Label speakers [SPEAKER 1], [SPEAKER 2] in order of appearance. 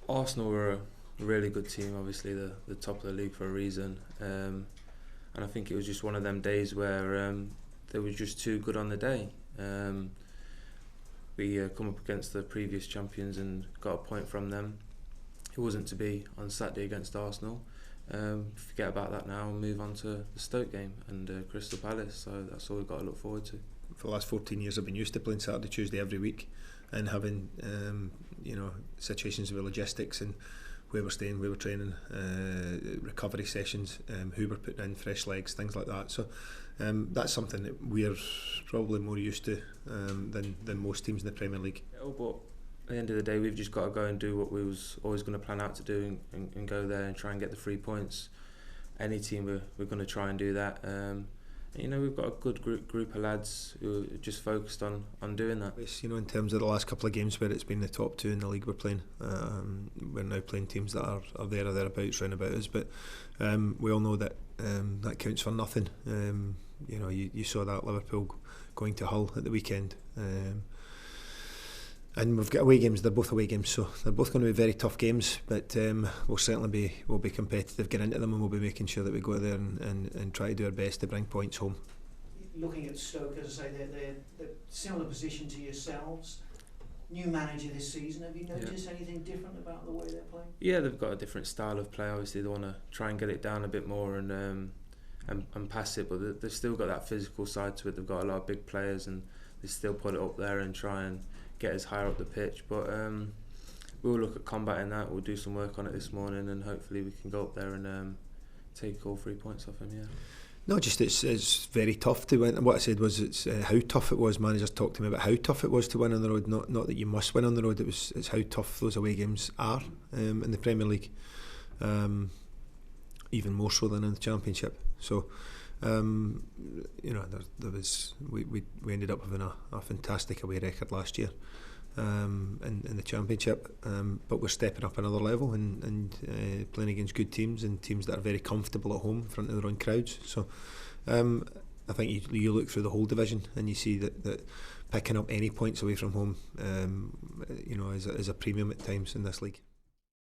[SPEAKER 1] Arsenal were a really good team, obviously the top of the league for a reason, and I think it was just one of them days where they were just too good on the day. We come up against the previous champions and got a point from them. It wasn't to be on Saturday against Arsenal. Forget about that now and move on to the Stoke game and Crystal Palace, so that's all we've got to look forward to.
[SPEAKER 2] For the last 14 years I've been used to playing Saturday, Tuesday every week and having situations with logistics and where we're staying, where we're training, recovery sessions, who we're putting in, fresh legs, things like that. So that's something that we're probably more used to than most teams in the Premier League.
[SPEAKER 1] Yeah, but at the end of the day, we've just got to go and do what we was always going to plan out to do and go there and try and get the 3 points. Any team, we're going to try and do that. We've got a good group of lads who are just focused on doing that.
[SPEAKER 2] In terms of the last couple of games where it's been the top two in the league we're playing, we're now playing teams that are there or thereabouts, round about us, but we all know that that counts for nothing. You saw that Liverpool going to Hull at the weekend. And we've got away games. They're both away games, so they're both going to be very tough games. But we'll certainly be competitive, get into them, and we'll be making sure that we go there and try to do our best to bring points home.
[SPEAKER 3] Looking at Stoke, as I say, they're similar position to yourselves. New manager this season. Have you noticed anything different about the way they're playing?
[SPEAKER 1] Yeah, they've got a different style of play. Obviously, they want to try and get it down a bit more and pass it, but they've still got that physical side to it. They've got a lot of big players, and they still put it up there and try and get us higher up the pitch, but we'll look at combating that. We'll do some work on it this morning, and hopefully we can go up there and take all 3 points off him. Yeah.
[SPEAKER 2] No, just it's very tough to win. What I said was it's how tough it was. Managers talked to me about how tough it was to win on the road. Not that you must win on the road. It's how tough those away games are in the Premier League, even more so than in the Championship. So. There was we ended up having a fantastic away record last year in the Championship, but we're stepping up another level and playing against good teams and teams that are very comfortable at home in front of their own crowds. So I think you look through the whole division and you see that picking up any points away from home is a premium at times in this league.